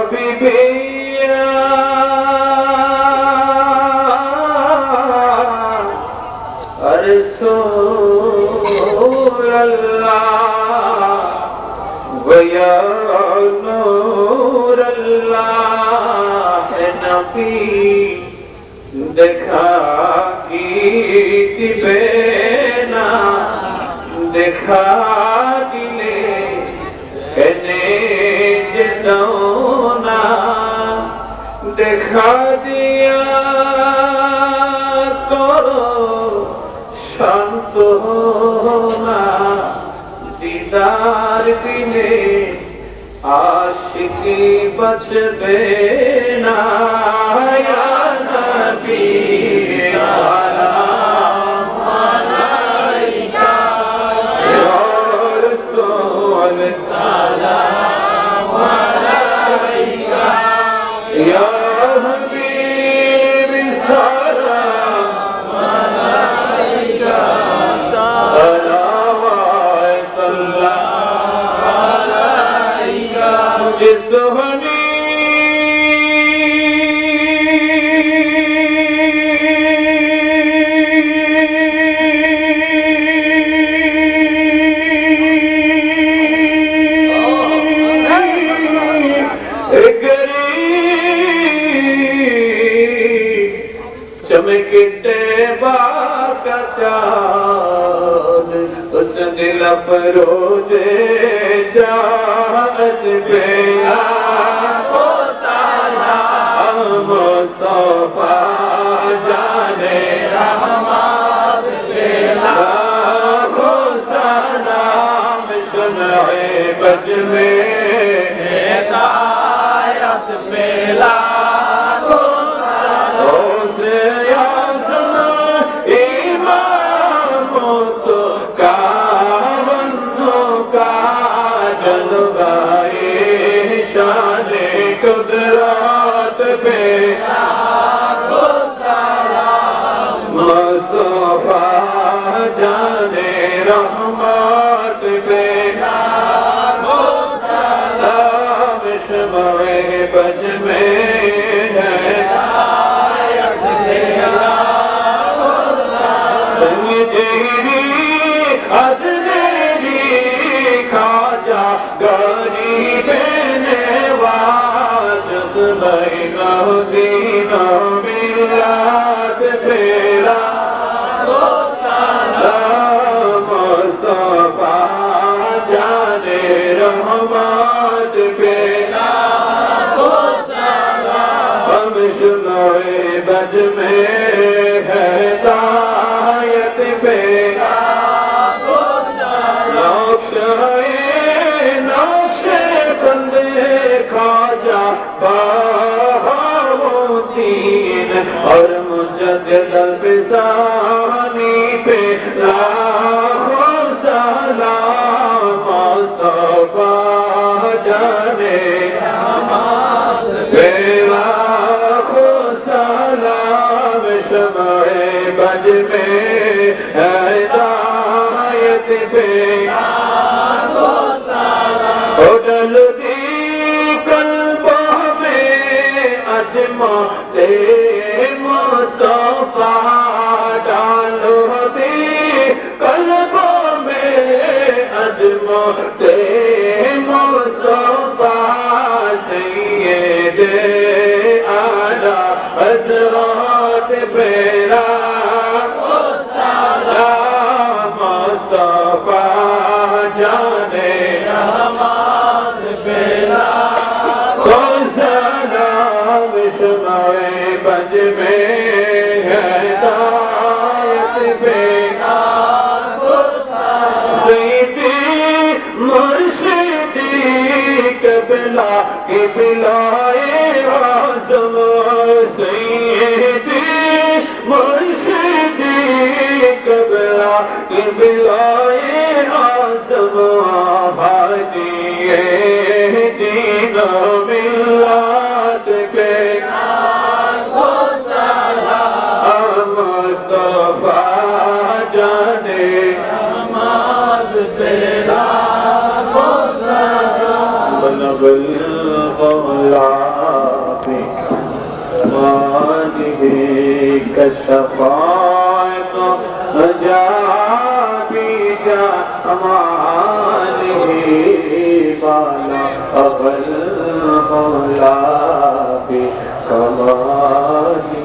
হাবিবি ইয়া রাসূলুল্লাহ ওয়া ইয়া নূরুল্লাহ নবী দেখা কি দিবে না দেখা দিলে কেনে যেতাও না দেখা দিয়া করো শান্ত না দিদার দিলে আশিকি বচবে না ইয়া নবী সালাম আলাইকা ইয়া রাসূল সালাম আলাইকা ইয়া হাবিব সালাম আলাইকা সালাওয়াতুল্লাহ আলাইকা जिसने चमकते बाका चाँद उस दिल फरोजे जात बेला होता मुस्तफा जाने रहमत बेला हो सलाम सुनाए बज में हिदायत बेला कुदरत पे मुस्तफा जाने रहमत पे सलाम शमए बज में संजीरी अजनेरी खाजा गरीब दीना मिलाद तेरा मुस्तफा जाने रहमत बेला हम सुनाए बज में हिदायत बेला नक्शे बंदे खाजा और मुजद्दिद अल-बिसानी पे लाखों सलाम मुस्तफा जाने रहमत पे लाखों सलाम शमए बज में हिदायत पे लाखों सलाम उड़लती कल्बों में अजमा ते मुस्तफा डालो दे कल्बों में अजमा ते मुस्तफा सैयदे आला हज़रत बेरा मुस्तफा जाने रहमत बेरा शमए बज में हिदायत बेला सैयदी मुर्शिदी क़िबला क़िबलाए आज़म सैयदी मुर्शिदी क़िबला क़िबलाए आज़म हादिए दीना मिलाद पे मुस्तफा जाने रहमत बेला बलगल कशफात जाबी जमाली बाला अगल मौला भी कमाली